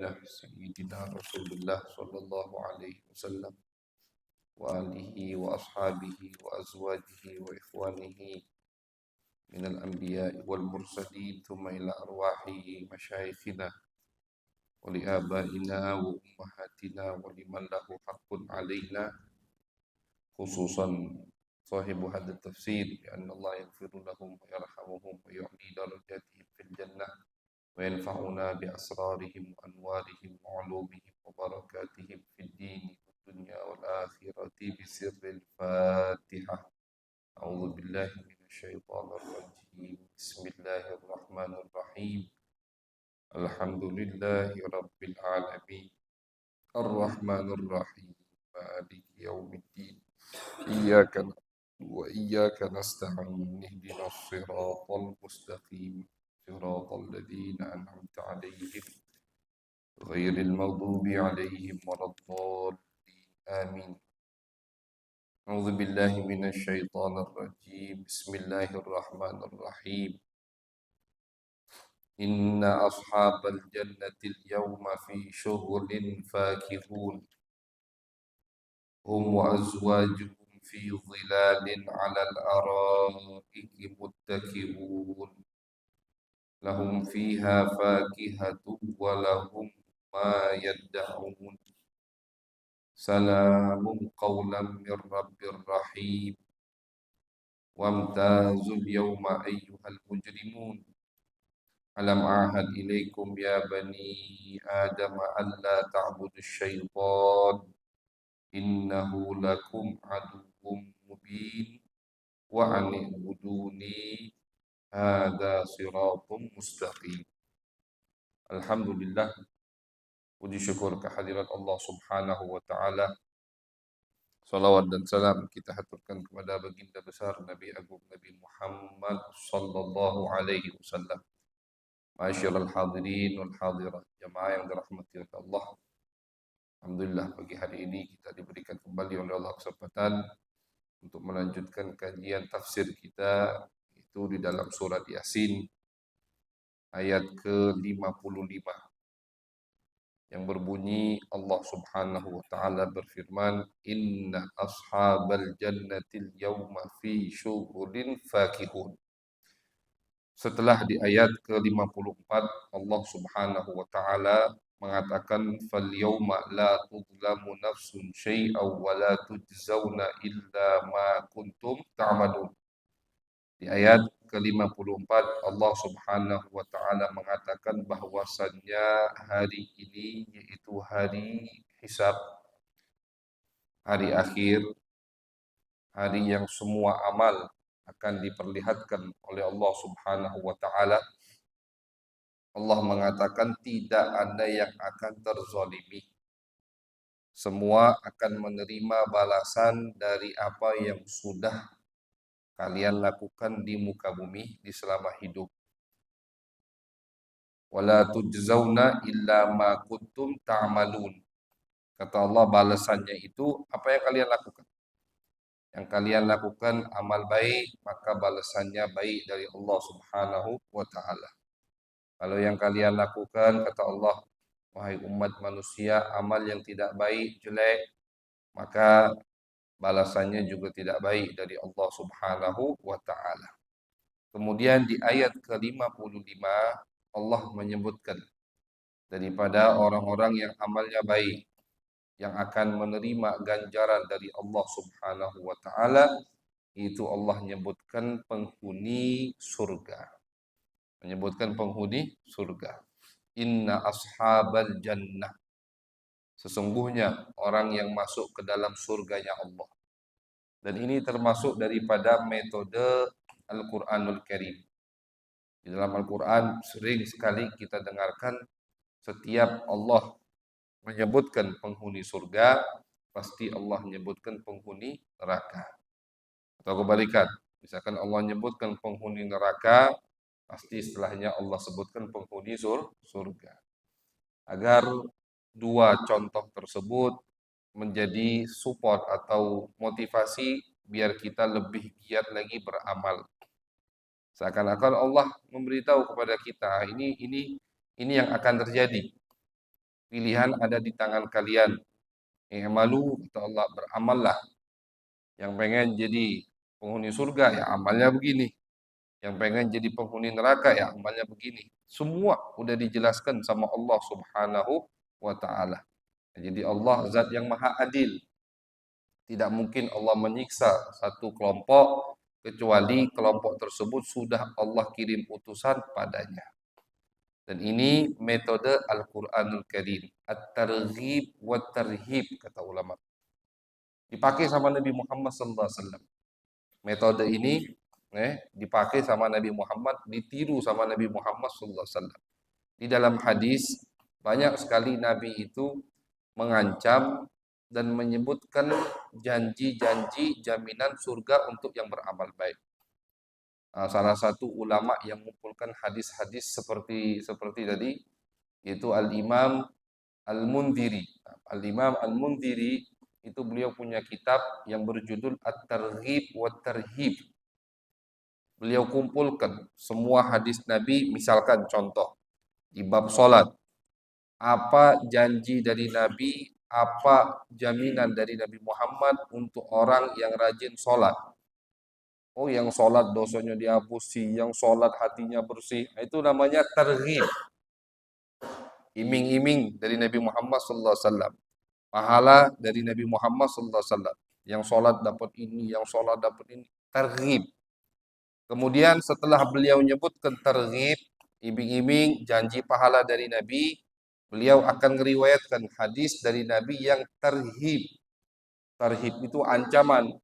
الله سيدنا رسول الله صلى الله عليه وسلم وآله وأصحابه وأزواجه وإخوانه من الأنبياء والمرسلين ثم إلى أرواح مشايخنا ولآبائنا وأمهاتنا ولمن له حق علينا خصوصا صاحب هذا التفسير بأن الله يغفر لهم ويرحمهم ويعلي درجاتهم في الجنة وينفعنا بأسرارهم وأنوارهم وعلومهم وبركاتهم في الدين والدنيا والآخرة بسر الفاتحة. أعوذ بالله من الشيطان الرجيم. بسم الله الرحمن الرحيم. الحمد لله رب العالمين الرحمن الرحيم مالك يوم الدين إياك نعبد وإياك نستعين اهدنا الصراط المستقيم صراط الذين أنعمت عليهم غير المغضوب عليهم ولا الضالين آمين. أعوذ بالله من الشيطان الرجيم. بسم الله الرحمن الرحيم. إن أصحاب الجنة اليوم في شغل فاكهون هم وأزواجهم في ظلال على الأرائك متكئون لهم فيها فاكهة ولهم ما يدعون سلام قولا من رب رحيم وامتازوا اليوم أيها المجرمون ألم أعهد إليكم يا بني آدم ألا تعبدوا الشيطان إنه لكم عدو مبين وأن اعبدوني هذا صراط مستقيم. Alhamdulillah, puji syukur kehadirat Allah Subhanahu wa taala. Salawat dan salam kita haturkan kepada baginda besar Nabi Agung Nabi Muhammad sallallahu alaihi wasallam. Ma'asyiral hadirin wal hadirat, jamaah yang dirahmati oleh Allah. Alhamdulillah, pagi hari ini kita diberikan kembali oleh Allah kesempatan untuk melanjutkan kajian tafsir kita itu di dalam surat Yasin ayat ke-55 yang berbunyi Allah Subhanahu wa taala berfirman, inna ashabal jannatil yawma fi syughulin fakihun. Setelah di ayat ke-54 Allah Subhanahu wa taala mengatakan fal yawma la tudlamu nafsun syai'aw wa la tujzauna illa ma kuntum ta'malun. Di ayat ke-54 Allah Subhanahu wa taala mengatakan bahwasannya hari ini yaitu hari hisab, hari akhir, hari yang semua amal akan diperlihatkan oleh Allah Subhanahu wa taala. Allah mengatakan tidak ada yang akan terzalimi. Semua akan menerima balasan dari apa yang sudah kalian lakukan di muka bumi di selama hidup. Wala tujzauna illa ma kuntum ta'malun. Kata Allah, balasannya itu apa yang kalian lakukan. Yang kalian lakukan amal baik, maka balasannya baik dari Allah Subhanahu wa taala. Kalau yang kalian lakukan, kata Allah, wahai umat manusia, amal yang tidak baik, jelek, maka balasannya juga tidak baik dari Allah Subhanahu wa taala. Kemudian di ayat ke-55 Allah menyebutkan daripada orang-orang yang amalnya baik yang akan menerima ganjaran dari Allah Subhanahu wa taala, itu Allah menyebutkan penghuni surga. Menyebutkan penghuni surga. Inna ashabal jannah. Sesungguhnya orang yang masuk ke dalam surganya Allah. Dan ini termasuk daripada metode Al-Quranul Karim. Di dalam Al-Quran sering sekali kita dengarkan setiap Allah menyebutkan penghuni surga, pasti Allah menyebutkan penghuni neraka. Atau kebalikan, misalkan Allah menyebutkan penghuni neraka, pasti setelahnya Allah sebutkan penghuni surga. Agar dua contoh tersebut menjadi support atau motivasi biar kita lebih giat lagi beramal. Seakan-akan Allah memberitahu kepada kita ini yang akan terjadi. Pilihan ada di tangan kalian. I'malu, kata Allah, beramallah. Yang pengen jadi penghuni surga, ya amalnya begini. Yang pengen jadi penghuni neraka, ya amalnya begini. Semua udah dijelaskan sama Allah Subhanahu wa taala. Jadi Allah zat yang maha adil. Tidak mungkin Allah menyiksa satu kelompok kecuali kelompok tersebut sudah Allah kirim utusan padanya. Dan ini metode Al-Qur'anul Karim, at-targhib wa tarhib, kata ulama. Dipakai sama Nabi Muhammad SAW. Metode ini dipakai sama Nabi Muhammad, ditiru sama Nabi Muhammad SAW. Di dalam hadis banyak sekali Nabi itu mengancam dan menyebutkan janji-janji jaminan surga untuk yang beramal baik. Salah satu ulama yang mengumpulkan hadis-hadis seperti tadi yaitu Al-Imam Al-Mundhiri. Al-Imam Al-Mundhiri itu beliau punya kitab yang berjudul At-Targhib wa Tarhib. Beliau kumpulkan semua hadis Nabi, misalkan contoh di bab salat. Apa janji dari Nabi, apa jaminan dari Nabi Muhammad untuk orang yang rajin sholat. Oh, yang sholat dosanya dihapusi, yang sholat hatinya bersih. Itu namanya targhib. Iming-iming dari Nabi Muhammad SAW. Pahala dari Nabi Muhammad SAW. Yang sholat dapat ini, yang sholat dapat ini. Targhib. Kemudian setelah beliau menyebutkan targhib, iming-iming janji pahala dari Nabi, beliau akan meriwayatkan hadis dari Nabi yang tarhib. Tarhib itu ancaman.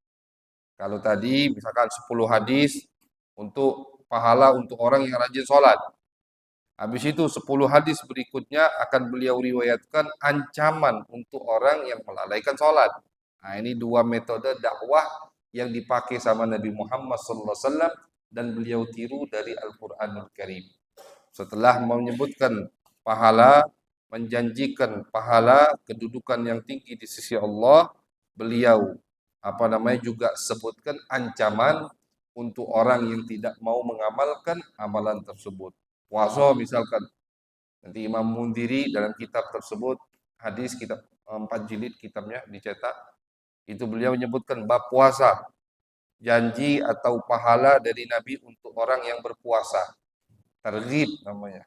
Kalau tadi misalkan 10 hadis untuk pahala untuk orang yang rajin sholat. Habis itu 10 hadis berikutnya akan beliau riwayatkan ancaman untuk orang yang melalaikan sholat. Nah, ini dua metode dakwah yang dipakai sama Nabi Muhammad SAW dan beliau tiru dari Al-Quranul Karim. Setelah menyebutkan pahala, menjanjikan pahala, kedudukan yang tinggi di sisi Allah, beliau juga sebutkan ancaman untuk orang yang tidak mau mengamalkan amalan tersebut. Puasa misalkan, nanti Imam Mundhiri dalam kitab tersebut, hadis kitab 4 jilid kitabnya dicetak, itu beliau menyebutkan bab puasa, janji atau pahala dari Nabi untuk orang yang berpuasa. Targhib namanya.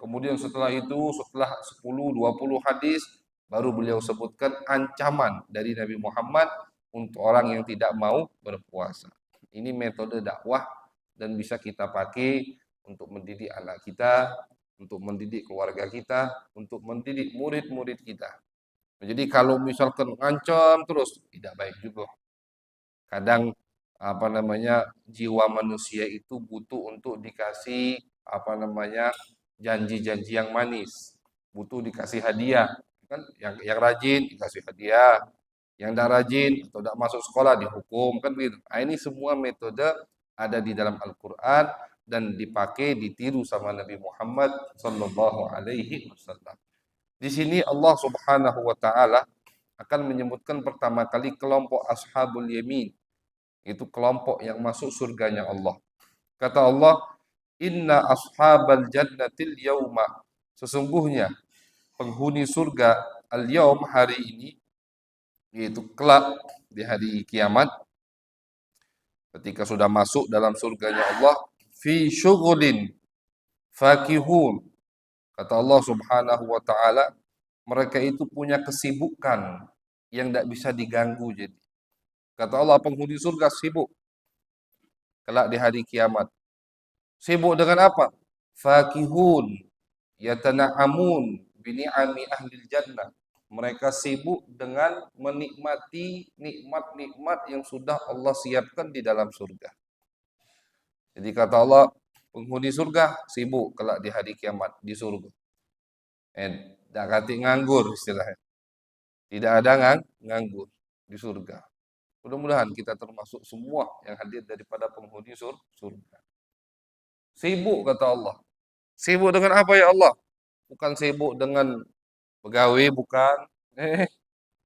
Kemudian setelah itu, setelah 10-20 hadis, baru beliau sebutkan ancaman dari Nabi Muhammad untuk orang yang tidak mau berpuasa. Ini metode dakwah dan bisa kita pakai untuk mendidik anak kita, untuk mendidik keluarga kita, untuk mendidik murid-murid kita. Jadi kalau misalkan ngancam terus, tidak baik juga. Kadang jiwa manusia itu butuh untuk dikasih janji-janji yang manis, butuh dikasih hadiah. Kan yang rajin dikasih hadiah, yang tidak rajin atau tidak masuk sekolah dihukum, kan begitu. Nah, ini semua metode ada di dalam Al-Qur'an dan dipakai ditiru sama Nabi Muhammad sallallahu alaihi wasallam. Di sini Allah Subhanahu wa taala akan menyebutkan pertama kali kelompok ashabul yamin, itu kelompok yang masuk surganya Allah. Kata Allah, inna ashabal jannatil yauma, sesungguhnya penghuni surga al-yaum, hari ini, yaitu kelak di hari kiamat, ketika sudah masuk dalam surganya Allah, fi syughulin fakihun. Kata Allah Subhanahu wa taala, mereka itu punya kesibukan yang tidak bisa diganggu. Jadi kata Allah, penghuni surga sibuk kelak di hari kiamat. Sibuk dengan apa? Fakihun yatana'amun bini'ami ahli jannah. Mereka sibuk dengan menikmati nikmat-nikmat yang sudah Allah siapkan di dalam surga. Jadi kata Allah, penghuni surga sibuk kelak di hari kiamat di surga. Tidak kati nganggur istilahnya. Tidak ada nganggur di surga. Mudah-mudahan kita termasuk semua yang hadir daripada penghuni surga. Sibuk kata Allah. Sibuk dengan apa ya Allah? Bukan sibuk dengan pegawai, bukan.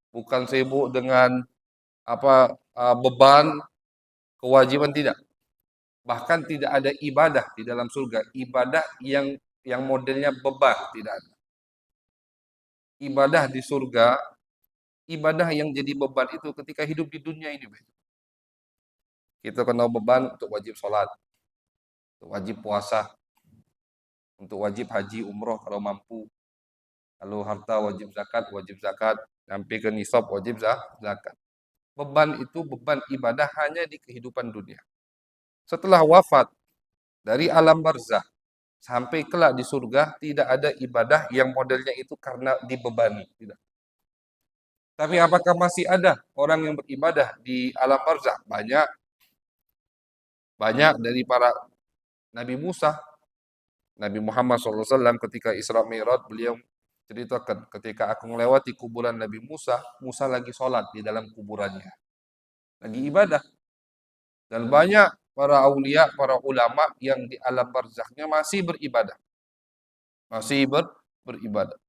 Bukan sibuk dengan beban, kewajiban, tidak. Bahkan tidak ada ibadah di dalam surga. Ibadah yang modelnya beban tidak ada. ibadah di surga, ibadah yang jadi beban itu ketika hidup di dunia ini. Kita kena beban untuk wajib sholat, untuk wajib puasa, untuk wajib haji umroh kalau mampu. Kalau harta wajib zakat, sampai ke nisab wajib zakat. Beban itu beban ibadah hanya di kehidupan dunia. Setelah wafat dari alam barzah sampai kelak di surga tidak ada ibadah yang modelnya itu karena dibebani. Tidak. Tapi apakah masih ada orang yang beribadah di alam barzah? Banyak. Banyak dari para Nabi Musa, Nabi Muhammad SAW ketika Isra Mi'raj beliau ceritakan ketika aku melewati kuburan Nabi Musa, Musa lagi sholat di dalam kuburannya, lagi ibadah. Dan banyak para aulia, para ulama yang di alam barzaknya masih beribadah, masih beribadah.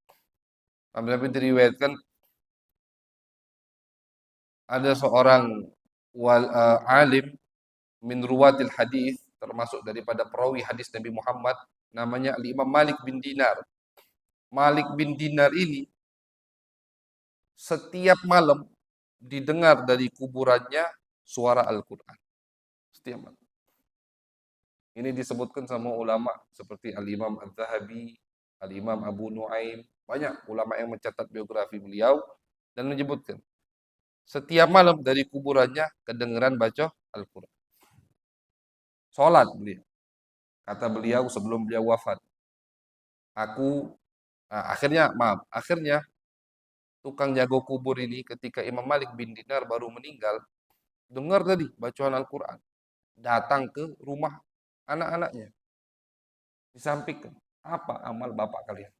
Sampai diriwayatkan ada seorang alim min ruwatil hadis, termasuk daripada perawi hadis Nabi Muhammad, namanya Imam Malik bin Dinar. Malik bin Dinar ini setiap malam didengar dari kuburannya suara Al-Quran. Setiap malam. Ini disebutkan sama ulama seperti Al-Imam Al-Zahabi, Al-Imam Abu Nuaim. Banyak ulama yang mencatat biografi beliau dan menyebutkan setiap malam dari kuburannya kedengaran baca Al-Quran. Salat beliau. Kata beliau sebelum beliau wafat. Akhirnya tukang jago kubur ini ketika Imam Malik bin Dinar baru meninggal, dengar tadi bacaan Al-Quran. Datang ke rumah anak-anaknya. Disampaikan, apa amal bapak kalian?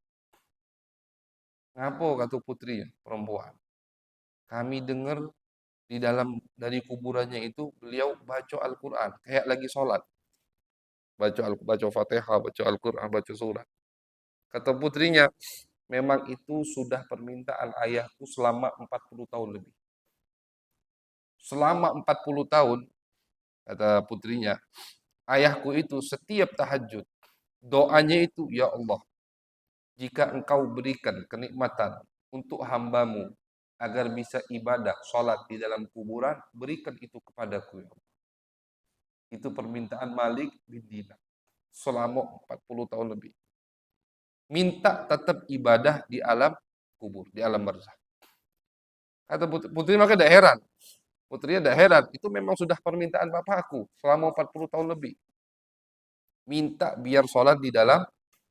Ngapo kata putrinya, perempuan. Kami dengar di dalam dari kuburannya itu beliau baca Al-Quran, kayak lagi sholat. Baca Fatihah, baca Al-Quran, baca surat. Kata putrinya, memang itu sudah permintaan ayahku selama 40 tahun lebih. Selama 40 tahun, kata putrinya, ayahku itu setiap tahajud, doanya itu, ya Allah, jika engkau berikan kenikmatan untuk hambamu agar bisa ibadah, sholat di dalam kuburan, berikan itu kepadaku. Ya Allah. Itu permintaan Malik bin Dinar selama 40 tahun lebih. Minta tetap ibadah di alam kubur, di alam barzah. Kata putri maka tidak heran. Putrinya tidak heran. Itu memang sudah permintaan bapakku selama 40 tahun lebih. Minta biar sholat di dalam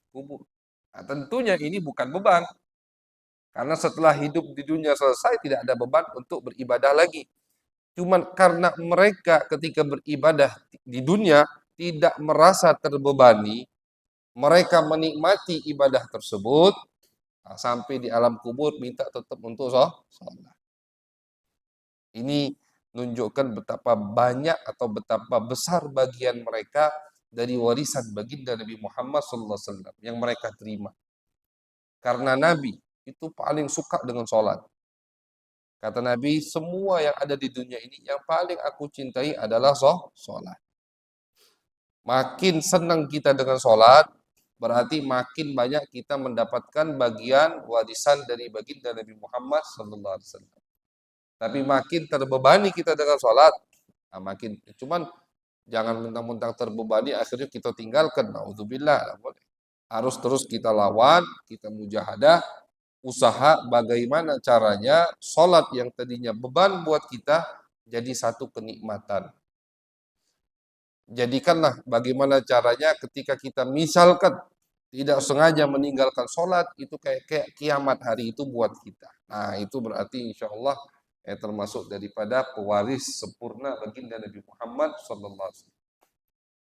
kubur. Nah, tentunya ini bukan beban. Karena setelah hidup di dunia selesai tidak ada beban untuk beribadah lagi. Cuman karena mereka ketika beribadah di dunia tidak merasa terbebani, mereka menikmati ibadah tersebut, nah, sampai di alam kubur minta tetap untuk sholat. Ini menunjukkan betapa banyak atau betapa besar bagian mereka dari warisan baginda Nabi Muhammad SAW yang mereka terima. Karena Nabi itu paling suka dengan sholat. Kata Nabi, semua yang ada di dunia ini yang paling aku cintai adalah sholat. Makin senang kita dengan sholat, berarti makin banyak kita mendapatkan bagian warisan dari baginda Nabi Muhammad SAW. Tapi makin terbebani kita dengan sholat, nah makin. Cuman jangan mentang-mentang terbebani akhirnya kita tinggalkan. Nauzubillah. Harus terus kita lawan, kita mujahadah, usaha bagaimana caranya sholat yang tadinya beban buat kita jadi satu kenikmatan. Jadikanlah bagaimana caranya ketika kita misalkan tidak sengaja meninggalkan sholat, itu kayak kiamat hari itu buat kita. Nah itu berarti insya Allah termasuk daripada pewaris sempurna baginda Nabi Muhammad SAW.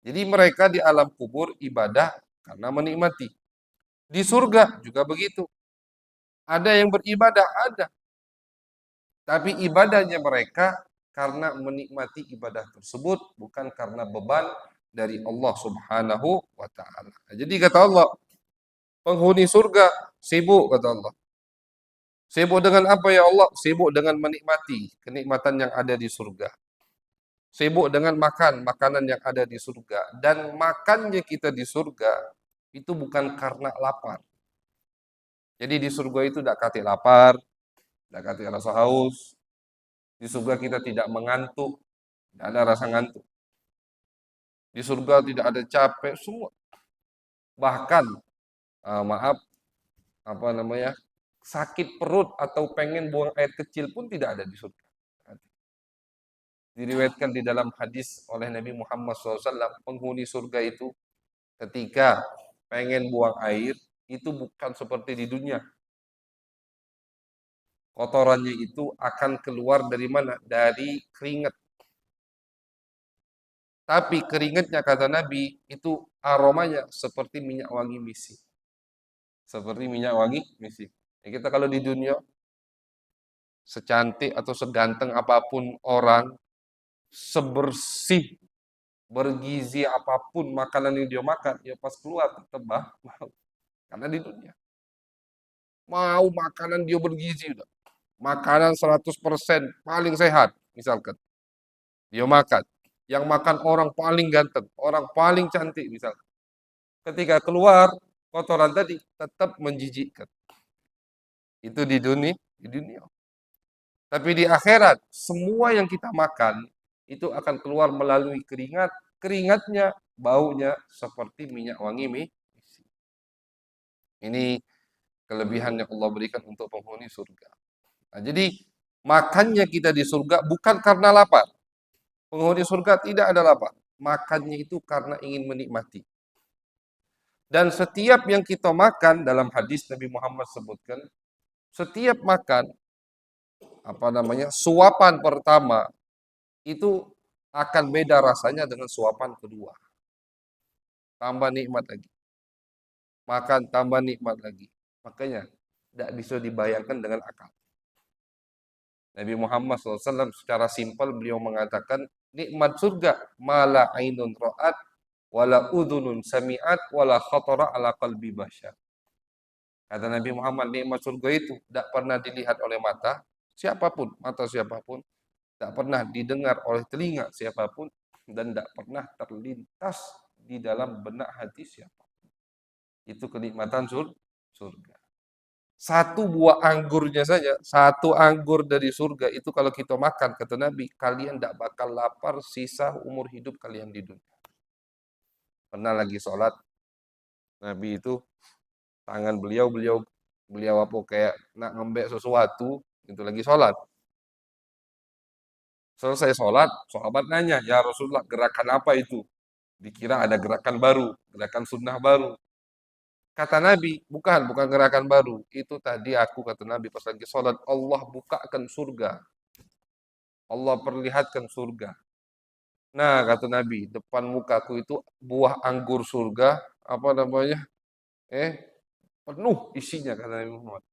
Jadi mereka di alam kubur ibadah karena menikmati. Di surga juga begitu. Ada yang beribadah, ada. Tapi ibadahnya mereka karena menikmati ibadah tersebut, bukan karena beban dari Allah Subhanahu wa Ta'ala. Jadi kata Allah, penghuni surga sibuk, kata Allah. Sibuk dengan apa ya Allah? Sibuk dengan menikmati kenikmatan yang ada di surga. Sibuk dengan makan makanan yang ada di surga. Dan makannya kita di surga itu bukan karena lapar. Jadi di surga itu tidak kate lapar, tidak kate rasa haus. Di surga kita tidak mengantuk, tidak ada rasa ngantuk. Di surga tidak ada capek, semua. Bahkan maaf, apa namanya, sakit perut atau pengen buang air kecil pun tidak ada di surga. Diriwayatkan di dalam hadis oleh Nabi Muhammad SAW, penghuni surga itu ketika pengen buang air, itu bukan seperti di dunia. Kotorannya itu akan keluar dari mana? Dari keringat. Tapi keringatnya kata Nabi itu aromanya seperti minyak wangi misik. Seperti minyak wangi misik. Ya, kita kalau di dunia secantik atau seganteng apapun orang, sebersih, bergizi apapun makanan yang dia makan, ya pas keluar tetap bau. Karena di dunia mau makanan dia bergizi udah. Makanan 100% paling sehat misalkan. Dia makan. Yang makan orang paling ganteng, orang paling cantik misalkan. Ketika keluar kotoran tadi tetap menjijikkan. Itu di dunia. Tapi di akhirat semua yang kita makan itu akan keluar melalui keringat. Keringatnya baunya seperti minyak wangi misik. Ini kelebihan yang Allah berikan untuk penghuni surga. Nah, jadi makannya kita di surga bukan karena lapar. Penghuni surga tidak ada lapar. Makannya itu karena ingin menikmati. Dan setiap yang kita makan dalam hadis Nabi Muhammad sebutkan, setiap makan apa namanya suapan pertama itu akan beda rasanya dengan suapan kedua. Tambah nikmat lagi. Makan tambah nikmat lagi. Makanya tidak bisa dibayangkan dengan akal. Nabi Muhammad SAW secara simpel beliau mengatakan nikmat surga mala ainun ra'at wala udhunun sami'at wala khatara ala qalbi bashar. Kata Nabi Muhammad, nikmat surga itu tidak pernah dilihat oleh mata siapapun, tidak pernah didengar oleh telinga siapapun, dan tidak pernah terlintas di dalam benak hati siapa. Itu kenikmatan surga. Satu buah anggurnya saja, satu anggur dari surga itu kalau kita makan, kata Nabi, kalian tidak bakal lapar sisa umur hidup kalian di dunia. Pernah lagi sholat, Nabi itu tangan beliau apa kayak nak ngembek sesuatu, itu lagi sholat. Selesai sholat, sahabat nanya, ya Rasulullah gerakan apa itu? Dikira ada gerakan baru, gerakan sunnah baru. Kata Nabi, bukan gerakan baru. Itu tadi aku, kata Nabi, pas lagi sholat, Allah bukakan surga. Allah perlihatkan surga. Nah, kata Nabi, depan mukaku itu buah anggur surga, apa namanya? Penuh isinya, kata Nabi Muhammad.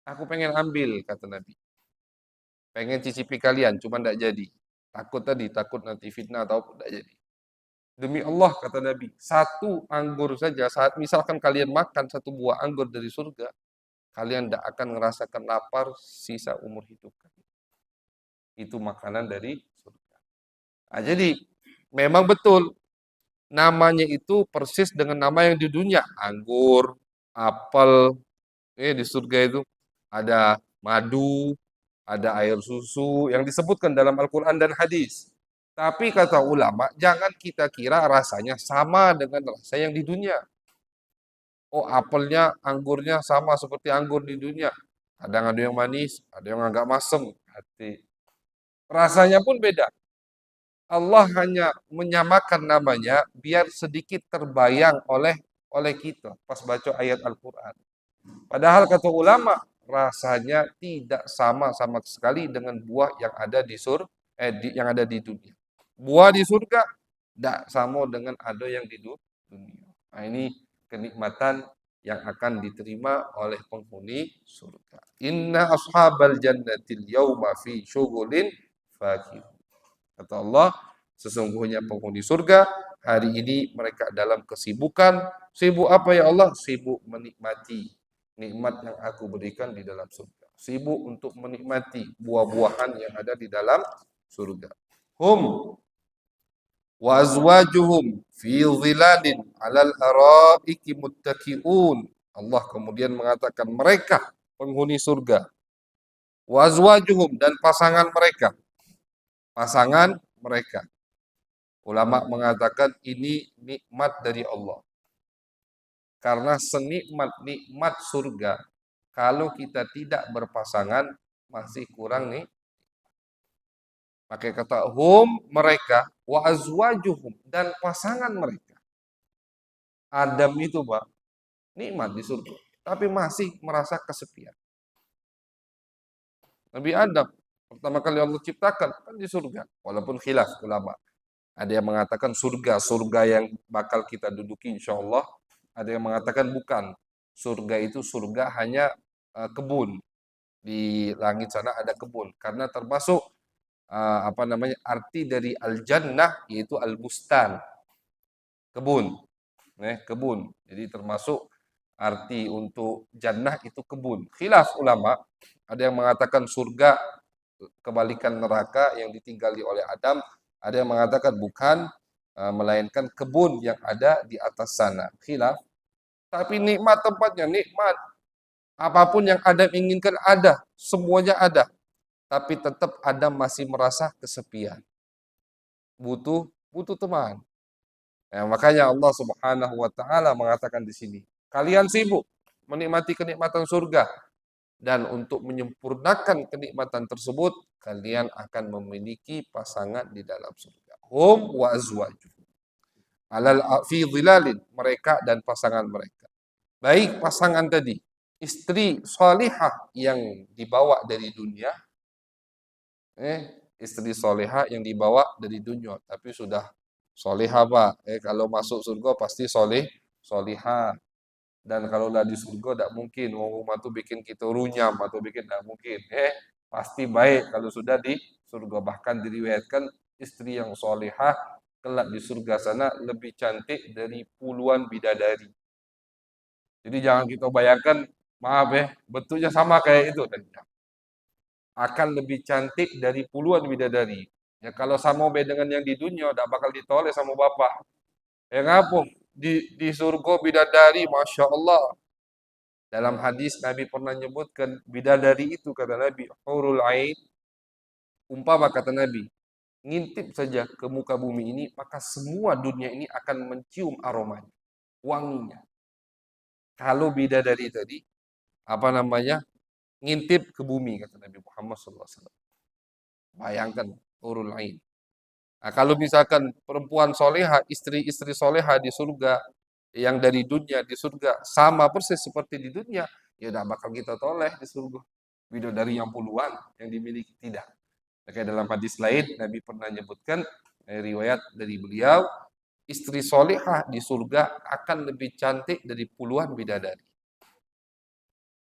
Aku pengen ambil, kata Nabi. Pengen cicipi kalian, cuma tidak jadi. Takut nanti fitnah atau tidak jadi. Demi Allah, kata Nabi, satu anggur saja, saat misalkan kalian makan satu buah anggur dari surga, kalian tidak akan merasakan lapar sisa umur hidup kalian. Itu makanan dari surga. Nah, jadi memang betul namanya itu persis dengan nama yang di dunia. Anggur, apel, di surga itu ada madu, ada air susu yang disebutkan dalam Al-Quran dan hadis. Tapi kata ulama, jangan kita kira rasanya sama dengan rasa yang di dunia. Oh, apelnya, anggurnya sama seperti anggur di dunia. Kadang ada yang manis, ada yang agak masem. Rasanya pun beda. Allah hanya menyamakan namanya biar sedikit terbayang oleh kita pas baca ayat Al-Quran. Padahal kata ulama, rasanya tidak sama sekali dengan buah yang ada yang ada di dunia. Buah di surga tidak sama dengan ada yang di dunia. Nah, ini kenikmatan yang akan diterima oleh penghuni surga. Inna ashabal jannatil yawma fi syughulin fakih. Kata Allah, sesungguhnya penghuni surga hari ini mereka dalam kesibukan. Sibuk apa ya Allah? Sibuk menikmati nikmat yang aku berikan di dalam surga. Sibuk untuk menikmati buah-buahan yang ada di dalam surga. Hum wa azwajuhum fi dhilalin 'alal araiki muttaqiun Allah kemudian mengatakan mereka penghuni surga, wa azwajuhum dan pasangan mereka. Pasangan mereka. Ulama mengatakan ini nikmat dari Allah. Karena senikmat-nikmat surga, kalau kita tidak berpasangan, masih kurang nih. Pakai kata hum mereka, wa azwajuhum dan pasangan mereka. Adam itu Pak, nikmat di surga, tapi masih merasa kesepian. Nabi Adam pertama kali Allah ciptakan kan di surga, walaupun khilaf ulama. Ada yang mengatakan surga yang bakal kita duduki insya Allah. Ada yang mengatakan bukan. Surga itu surga hanya kebun. Di langit sana ada kebun. Karena termasuk arti dari al-jannah yaitu al-bustan. Kebun. Kebun. Jadi termasuk arti untuk jannah itu kebun. Khilaf ulama. Ada yang mengatakan surga kebalikan neraka yang ditinggali oleh Adam. Ada yang mengatakan bukan, melainkan kebun yang ada di atas sana. Khilaf. Tapi nikmat tempatnya, nikmat. Apapun yang Adam inginkan ada, semuanya ada. Tapi tetap Adam masih merasa kesepian. Butuh butuh teman. Makanya Allah Subhanahu wa taala mengatakan di sini, kalian sibuk menikmati kenikmatan surga dan untuk menyempurnakan kenikmatan tersebut kalian akan memiliki pasangan di dalam surga. Hum wa azwaju. Alal fi dhilalin, mereka dan pasangan mereka. Baik pasangan tadi, istri salihah yang dibawa dari dunia, istri salihah yang dibawa dari dunia, tapi sudah salihah Pak. Kalau masuk surga pasti salihah. Dan kalau udah di surga tidak mungkin rumah tuh bikin kita runyam atau bikin tidak mungkin. Pasti baik kalau sudah di surga. Bahkan diriwayatkan istri yang solehah kelak di surga sana lebih cantik dari puluhan bidadari. Jadi jangan kita bayangkan, maaf bentuknya sama kayak itu. Akan lebih cantik dari puluhan bidadari. Ya kalau sama dengan yang di dunia, tidak bakal ditolak sama bapak. Ngapung di surga bidadari, masya Allah. Dalam hadis Nabi pernah menyebutkan bidadari itu kata Nabi hurul ain, umpama kata Nabi ngintip saja ke muka bumi ini maka semua dunia ini akan mencium aromanya, wanginya. Kalau bidadari tadi ngintip ke bumi kata Nabi Muhammad SAW. Bayangkan hurul ain. Nah, kalau misalkan perempuan soleha, istri-istri soleha di surga, yang dari dunia di surga sama persis seperti di dunia, ya udah bakal kita toleh di surga. Bidadari yang puluhan yang dimiliki tidak. Kayak dalam hadis lain Nabi pernah menyebutkan riwayat dari beliau, istri solehah di surga akan lebih cantik dari puluhan bidadari.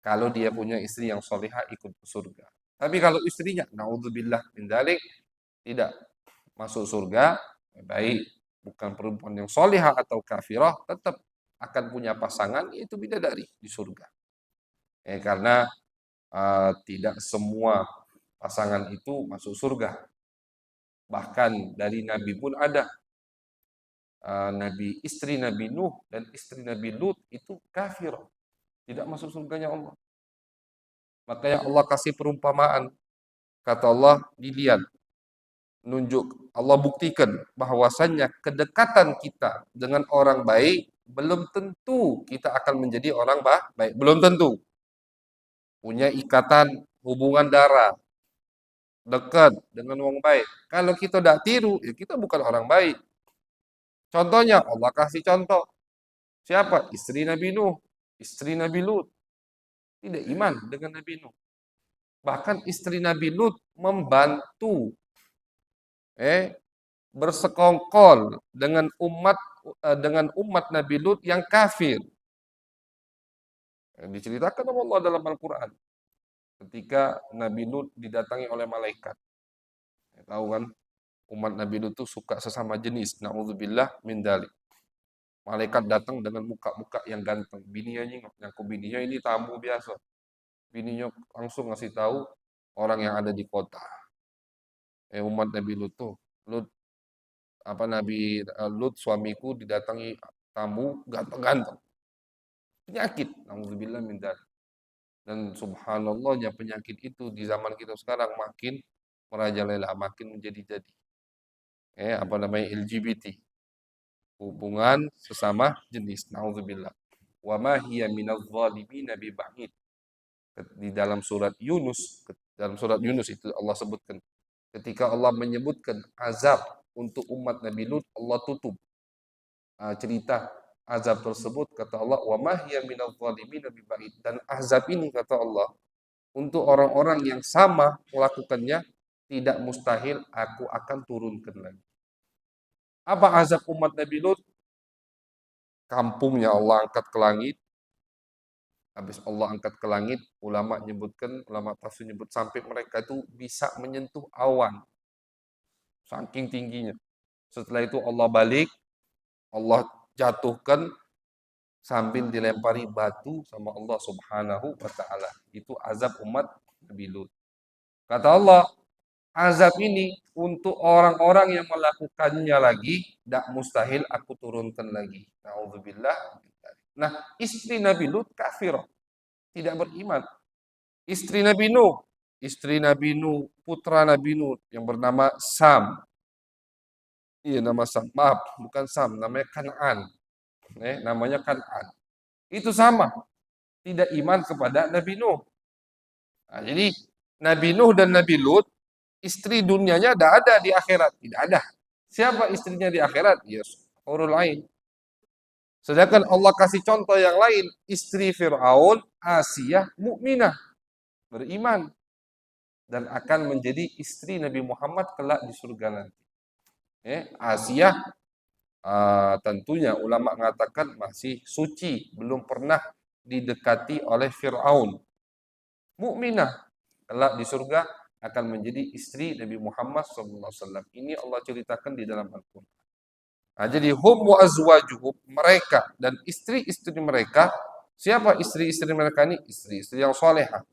Kalau dia punya istri yang solehah ikut ke surga. Tapi kalau istrinya, naudzubillah min dzalik, tidak masuk surga, baik bukan perempuan yang solehah atau kafirah, tetap akan punya pasangan yaitu bidadari di surga. Karena tidak semua pasangan itu masuk surga. Bahkan dari Nabi pun ada istri Nabi Nuh dan istri Nabi Lut itu kafir, tidak masuk surganya Allah. Makanya Allah kasih perumpamaan. Kata Allah, dilihat, nunjuk, Allah buktikan bahwasannya kedekatan kita dengan orang baik belum tentu kita akan menjadi orang baik, belum tentu. Punya ikatan hubungan darah dekat dengan orang baik. Kalau kita tidak tiru, ya kita bukan orang baik. Contohnya Allah kasih contoh. Siapa? Istri Nabi Nuh, istri Nabi Lut. Tidak iman dengan Nabi Nuh. Bahkan istri Nabi Lut membantu bersekongkol dengan umat Nabi Lut yang kafir. Diceritakan oleh Allah dalam Al-Qur'an. Ketika Nabi Lut didatangi oleh malaikat. Tahu kan? Umat Nabi Lut itu suka sesama jenis. Na'udzubillah min dzalik. Malaikat datang dengan muka-muka yang ganteng. Bininya ngaku bininya ini tamu biasa. Bininya langsung ngasih tahu orang yang ada di kota. Umat Nabi Lut tuh. Nabi Lut suamiku didatangi tamu ganteng-ganteng. Penyakit. Nauzubillah min dzalik. Dan subhanallahnya penyakit itu di zaman kita sekarang makin merajalela, makin menjadi-jadi. Apa namanya LGBT, hubungan sesama jenis. Nauzubillah. Wa ma hiya minadh dhalimin biba'id. Di dalam surat Yunus itu Allah sebutkan. Ketika Allah menyebutkan azab untuk umat Nabi Lut, Allah tutup cerita azab tersebut, kata Allah, wa ma hiya minadh dhalimin biba'id. Dan azab ini, kata Allah, untuk orang-orang yang sama melakukannya, tidak mustahil aku akan turunkan lagi. Apa azab umat Nabi Lut? Kampungnya Allah angkat ke langit. Habis Allah angkat ke langit, ulama tafsir nyebut sampai mereka itu bisa menyentuh awan. Saking tingginya. Setelah itu Allah balik, Allah jatuhkan sambil dilempari batu sama Allah Subhanahu wa taala. Itu azab umat Nabi Lut. Kata Allah, azab ini untuk orang-orang yang melakukannya lagi, tidak mustahil aku turunkan lagi. Nauzubillah. Nah, istri Nabi Lut kafir, tidak beriman. Istri Nabi Nuh, putra Nabi Nuh yang bernama Sam. Iya, nama Sam. Maaf, bukan Sam, namanya Kan'an. Namanya Kan'an. Itu sama, tidak iman kepada Nabi Nuh. Nah, jadi Nabi Nuh dan Nabi Lut, istri dunianya tidak ada di akhirat, tidak ada. Siapa istrinya di akhirat? Yes, Hurul Ain. Sedangkan Allah kasih contoh yang lain, istri Fir'aun, Asiyah, mukminah, beriman, dan akan menjadi istri Nabi Muhammad kelak di surga nanti. Asiyah tentunya ulama mengatakan masih suci, belum pernah didekati oleh Fir'aun. Mukminah, kelak di surga akan menjadi istri Nabi Muhammad SAW. Ini Allah ceritakan di dalam Al-Quran. Nah, jadi hum wa azwajuhum, mereka dan istri-istri mereka. Siapa istri-istri mereka ini? Istri-istri yang solehah,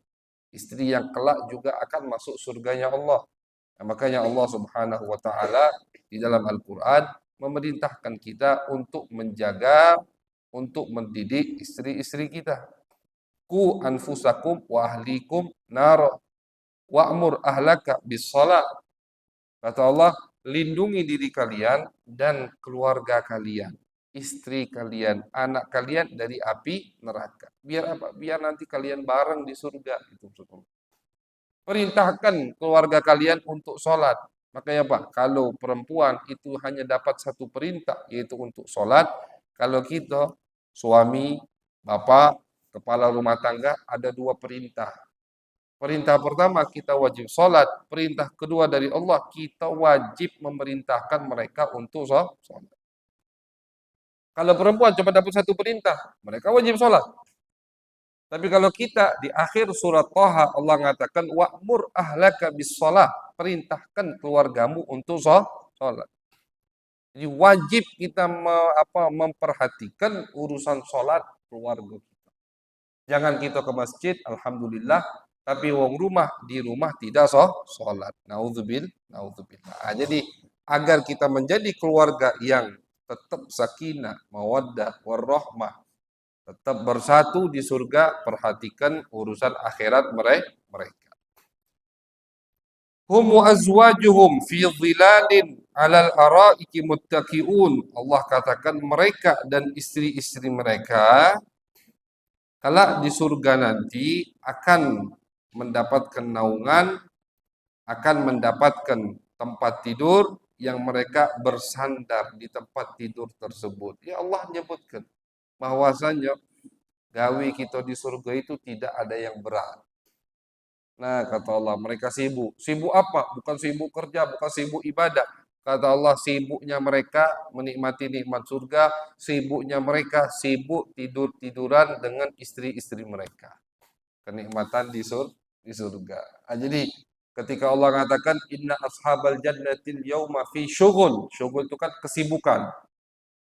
istri yang kelak juga akan masuk surganya Allah. Nah, makanya Allah Subhanahu wa taala di dalam Al-Qur'an memerintahkan kita untuk menjaga, untuk mendidik istri-istri kita. Ku anfusakum wa ahlikum nar wa'mur ahlaka bis shalah. Kata Allah, lindungi diri kalian dan keluarga kalian, istri kalian, anak kalian dari api neraka. Biar apa? Biar nanti kalian bareng di surga. Itu perintahkan keluarga kalian untuk sholat. Makanya Pak, kalau perempuan itu hanya dapat satu perintah, yaitu untuk sholat. Kalau kita, suami, bapak, kepala rumah tangga, ada dua perintah. Perintah pertama kita wajib sholat. Perintah kedua dari Allah kita wajib memerintahkan mereka untuk sholat. Kalau perempuan cuma dapat satu perintah, mereka wajib sholat. Tapi kalau kita di akhir surat Thaha Allah mengatakan wa'mur ahlaka bis shalah, perintahkan keluargamu untuk sholat. Jadi wajib kita memperhatikan urusan sholat keluarga kita. Jangan kita ke masjid, alhamdulillah, tapi wong rumah di rumah tidak sholat. Nauzubillah. Nah, jadi agar kita menjadi keluarga yang tetap sakinah, mawaddah, warahmah, tetap bersatu di surga, perhatikan urusan akhirat mereka. Hum wa azwajuhum fi dhilalin 'alal araiki muttaqiun. Allah katakan mereka dan istri-istri mereka kelak di surga nanti akan mendapatkan naungan, akan mendapatkan tempat tidur yang mereka bersandar di tempat tidur tersebut. Ya Allah menyebutkan bahwasanya gawe kita di surga itu tidak ada yang berat. Nah, kata Allah, mereka sibuk. Sibuk apa? Bukan sibuk kerja, bukan sibuk ibadah. Kata Allah, sibuknya mereka menikmati nikmat surga, sibuknya mereka sibuk tidur-tiduran dengan istri-istri mereka. Kenikmatan di surga. Nah, jadi ketika Allah mengatakan inna ashabal jannatil yauma fi syughul. Syughul itu kan kesibukan.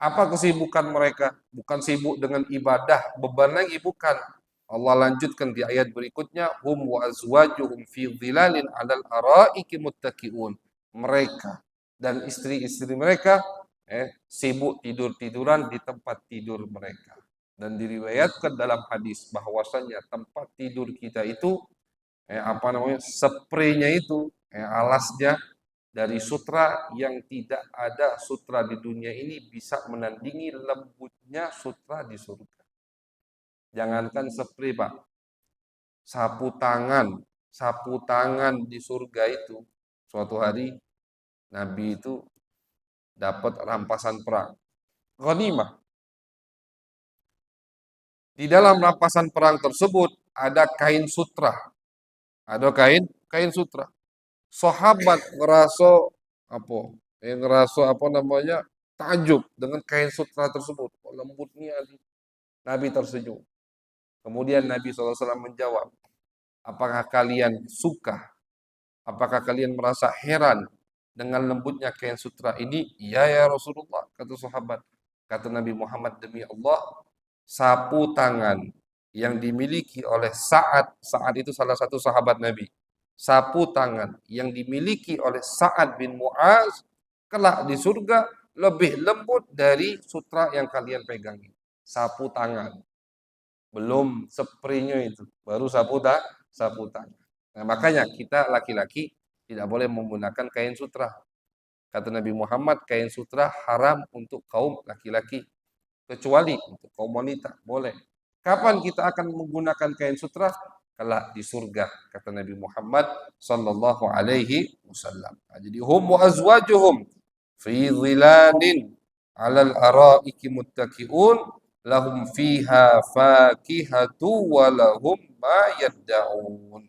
Apa kesibukan mereka? Bukan sibuk dengan ibadah, beban lagi bukan. Allah lanjutkan di ayat berikutnya, hum wa azwajuhum fi dhilalin 'alal araiki muttaqiun. Mereka dan istri-istri mereka sibuk tidur-tiduran di tempat tidur mereka. Dan diriwayatkan dalam hadis bahwasanya tempat tidur kita itu spraynya itu alasnya dari sutra yang tidak ada sutra di dunia ini bisa menandingi lembutnya sutra di surga. Jangankan spray, Pak. Sapu tangan di surga itu. Suatu hari Nabi itu dapat rampasan perang. Ghanimah. Di dalam rampasan perang tersebut ada kain sutra. Ada kain sutra. Sahabat ngerasa apa? Ngerasa apa namanya? Takjub dengan kain sutra tersebut. Oh, lembutnya. Nabi tersenyum. Kemudian Nabi SAW menjawab, apakah kalian suka? Apakah kalian merasa heran dengan lembutnya kain sutra ini? Iya ya Rasulullah, kata sahabat. Kata Nabi Muhammad, demi Allah, sapu tangan yang dimiliki oleh Sa'ad itu salah satu sahabat Nabi. Sapu tangan yang dimiliki oleh Sa'ad bin Mu'az kelak di surga lebih lembut dari sutra yang kalian pegangi. Sapu tangan. Belum spraynya itu, baru sapu tangan. Nah, makanya kita laki-laki tidak boleh menggunakan kain sutra. Kata Nabi Muhammad, kain sutra haram untuk kaum laki-laki, kecuali untuk kaum wanita, boleh. Kapan kita akan menggunakan kain sutra? Kelak di surga, kata Nabi Muhammad sallallahu alaihi wasallam. Nah, jadi hum wa azwajuhum fi dhilalin 'alal araiki muttaqiun lahum fiha fakihatu wa lahum ma yadda'un.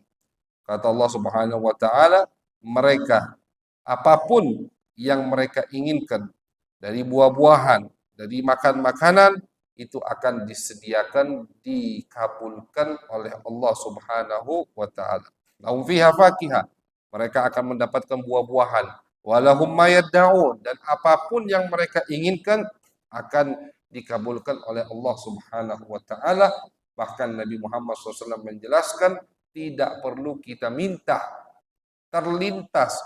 Kata Allah Subhanahu wa taala, mereka apapun yang mereka inginkan dari buah-buahan, dari makan-makanan itu akan disediakan, dikabulkan oleh Allah Subhanahu wa taala. Lahum fiha fakihah. Mereka akan mendapatkan buah-buahan. Walahum mayaddaun, dan apapun yang mereka inginkan akan dikabulkan oleh Allah Subhanahu wa taala. Bahkan Nabi Muhammad SAW menjelaskan tidak perlu kita minta,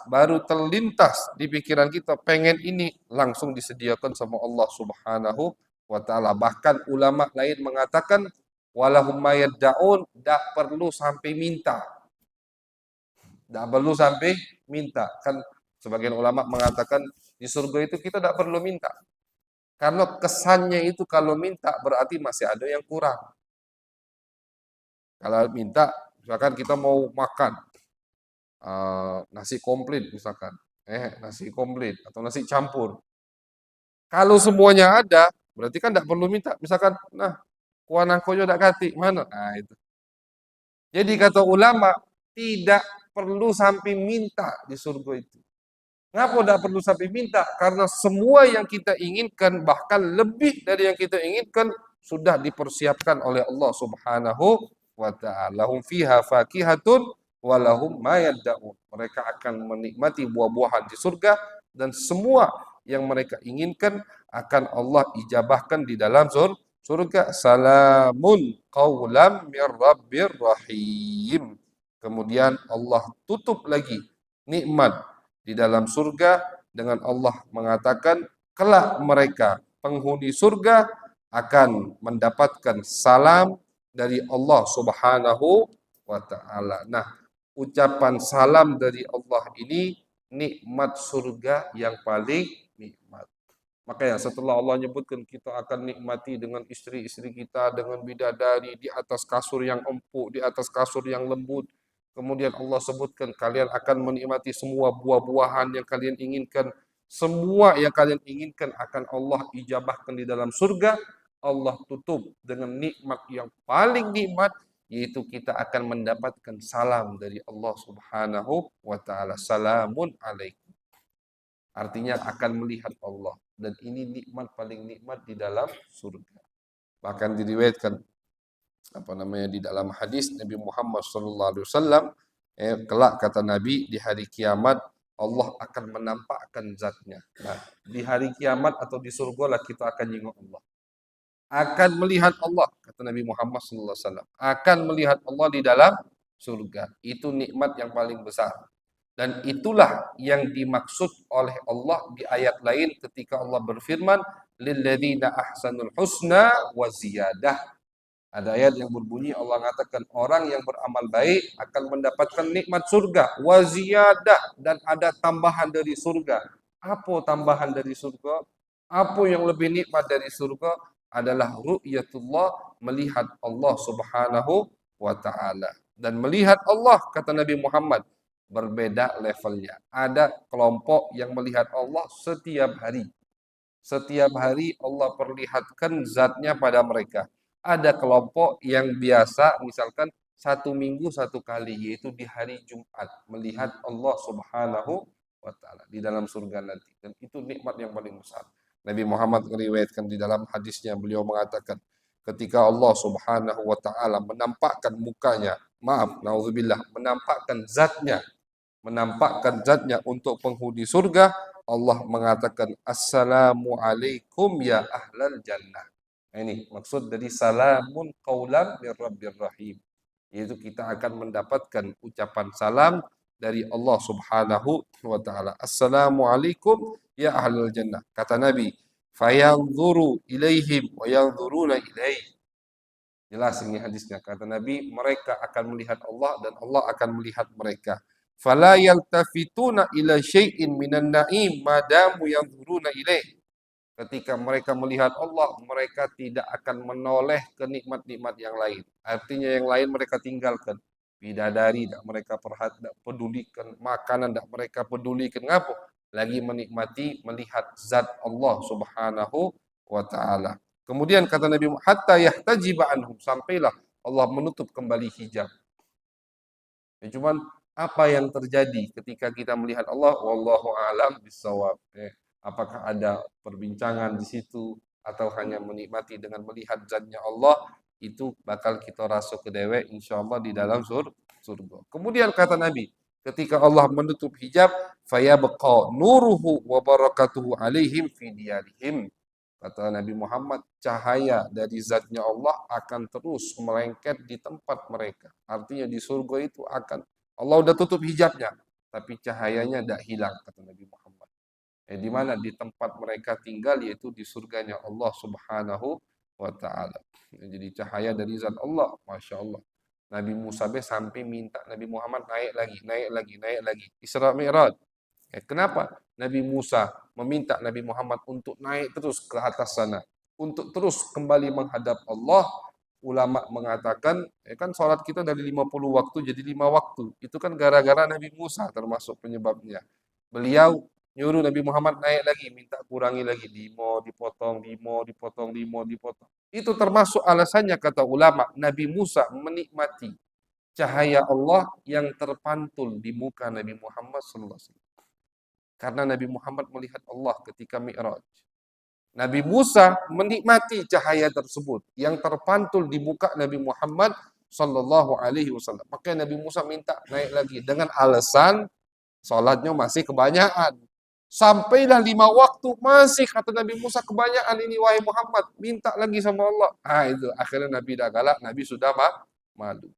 baru terlintas di pikiran kita pengen ini, langsung disediakan sama Allah Subhanahu wa taala. Bahkan ulama lain mengatakan walahum mayaddaun, tidak perlu sampai minta. Tidak perlu sampai minta. Kan sebagian ulama mengatakan di surga itu kita tidak perlu minta. Karena kesannya itu kalau minta berarti masih ada yang kurang. Kalau minta, misalkan kita mau makan nasi komplit misalkan, nasi komplit atau nasi campur. Kalau semuanya ada, berarti kan tidak perlu minta. Misalkan, nah, kuah nangkonya tidak kati, mana? Nah, itu. Jadi kata ulama, tidak perlu sampai minta di surga itu. Ngapa tidak perlu sampai minta? Karena semua yang kita inginkan, bahkan lebih dari yang kita inginkan, sudah dipersiapkan oleh Allah Subhanahu wa ta'ala. Hum fiha fakihatun walahum ma yadda'un. Mereka akan menikmati buah-buahan di surga dan semua yang mereka inginkan akan Allah ijabahkan di dalam surga. Salamun qawlam mir rabbir rahim. Kemudian Allah tutup lagi nikmat di dalam surga dengan Allah mengatakan kelak mereka penghuni surga akan mendapatkan salam dari Allah Subhanahu wa taala. Nah, ucapan salam dari Allah ini nikmat surga yang paling nikmat. Makanya setelah Allah nyebutkan kita akan nikmati dengan istri-istri kita, dengan bidadari di atas kasur yang empuk, di atas kasur yang lembut. Kemudian Allah sebutkan kalian akan menikmati semua buah-buahan yang kalian inginkan. Semua yang kalian inginkan akan Allah ijabahkan di dalam surga. Allah tutup dengan nikmat yang paling nikmat, yaitu kita akan mendapatkan salam dari Allah Subhanahu wa taala. Salamun alaikum. Artinya akan melihat Allah, dan ini nikmat paling nikmat di dalam surga. Bahkan diriwayatkan di dalam hadis Nabi Muhammad SAW, kelak kata Nabi di hari kiamat Allah akan menampakkan zatnya. Nah, di hari kiamat atau di surga lah kita akan jenguk Allah. Akan melihat Allah, kata Nabi Muhammad SAW. Akan melihat Allah di dalam surga. Itu nikmat yang paling besar. Dan itulah yang dimaksud oleh Allah di ayat lain ketika Allah berfirman, lilladzina ahsanul husna wa ziyadah. Ada ayat yang berbunyi Allah mengatakan orang yang beramal baik akan mendapatkan nikmat surga wa ziyadah, dan ada tambahan dari surga. Apa tambahan dari surga? Apa yang lebih nikmat dari surga? Adalah ru'yatullah, melihat Allah Subhanahu wa taala. Dan melihat Allah, kata Nabi Muhammad, berbeda levelnya. Ada kelompok yang melihat Allah setiap hari. Setiap hari Allah perlihatkan zatnya pada mereka. Ada kelompok yang biasa, misalkan satu minggu satu kali, yaitu di hari Jumat, melihat Allah Subhanahu wa taala di dalam surga nanti. Dan itu nikmat yang paling besar. Nabi Muhammad meriwayatkan di dalam hadisnya, beliau mengatakan, ketika Allah Subhanahu wa taala menampakkan mukanya, maaf, naudzubillah, menampakkan zatnya untuk penghuni surga, Allah mengatakan assalamualaikum ya ahlal jannah. Nah, ini maksud dari salamun qaulan mir rabbir rahim, yaitu kita akan mendapatkan ucapan salam dari Allah Subhanahu wa taala. Assalamualaikum ya ahlal jannah. Kata Nabi, fayanzuru ilaihim wa yanzuruna ilaihi. Jelas ini hadisnya. Kata Nabi, mereka akan melihat Allah dan Allah akan melihat mereka. Fala yaltafituna ila syai'in minan na'im madamu yanzuruna ilaih. Ketika mereka melihat Allah, mereka tidak akan menoleh ke nikmat-nikmat yang lain. Artinya yang lain mereka tinggalkan. Bidadari tidak mereka tidak pedulikan, makanan tidak mereka pedulikan. Ngapa? Lagi menikmati melihat zat Allah Subhanahu wa taala. Kemudian kata Nabi Muhammad, hatta yahtajiba anhum, sampailah Allah menutup kembali hijab. Ya, cuman apa yang terjadi ketika kita melihat Allah, wallahu a'lam bissawab. Apakah ada perbincangan di situ atau hanya menikmati dengan melihat zatnya Allah, itu bakal kita rasa ke dewe insyaallah di dalam surga. Kemudian kata Nabi, ketika Allah menutup hijab, fayabqa nuruhu wa barakatuhu alaihim fi diyarihim. Kata Nabi Muhammad, cahaya dari zatnya Allah akan terus melengket di tempat mereka. Artinya di surga itu akan, Allah udah tutup hijabnya, tapi cahayanya tidak hilang, kata Nabi Muhammad. Di mana? Di tempat mereka tinggal, yaitu di surganya Allah Subhanahu wa taala. Jadi cahaya dari zat Allah, Masya Allah. Nabi Musa sampai minta Nabi Muhammad naik lagi, naik lagi, naik lagi. Isra Mi'raj. Kenapa Nabi Musa meminta Nabi Muhammad untuk naik terus ke atas sana, untuk terus kembali menghadap Allah? Ulama mengatakan, kan sholat kita dari 50 waktu jadi 5 waktu. Itu kan gara-gara Nabi Musa termasuk penyebabnya. Beliau nyuruh Nabi Muhammad naik lagi, minta kurangi lagi, limo dipotong, limo dipotong, limo dipotong. Itu termasuk alasannya, kata ulama, Nabi Musa menikmati cahaya Allah yang terpantul di muka Nabi Muhammad SAW. Karena Nabi Muhammad melihat Allah ketika Mi'raj. Nabi Musa menikmati cahaya tersebut yang terpantul di muka Nabi Muhammad Sallallahu Alaihi Wasallam. Makanya Nabi Musa minta naik lagi dengan alasan sholatnya masih kebanyakan. Sampailah 5 waktu masih, kata Nabi Musa, kebanyakan ini wahai Muhammad, minta lagi sama Allah. Itu akhirnya Nabi dah galak, Nabi sudah malu.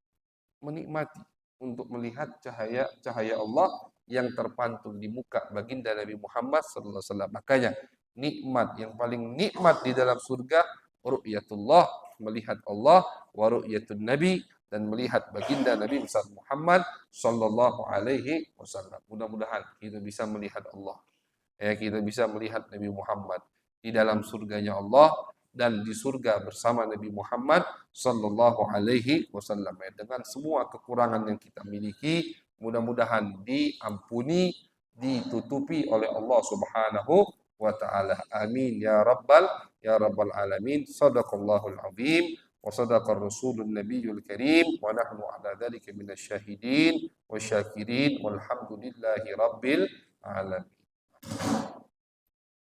Menikmati untuk melihat cahaya Allah yang terpantul di muka baginda Nabi Muhammad sallallahu alaihi wasallam. Makanya nikmat yang paling nikmat di dalam surga ru'yatullah, melihat Allah, wa ru'yatun nabi, dan melihat baginda Nabi Muhammad sallallahu alaihi wasallam. Mudah-mudahan kita bisa melihat Allah. Kita bisa melihat Nabi Muhammad di dalam surganya Allah dan di surga bersama Nabi Muhammad sallallahu alaihi wasallam. Dengan semua kekurangan yang kita miliki, mudah-mudahan diampuni, ditutupi oleh Allah Subhanahu wa taala. Amin ya rabbal alamin. Shadaqallahul azim wa sadaqar rasulun nabiyul karim wa nahnu ala dzalika minasyahidin wa syakirin walhamdulillahi rabbil alamin.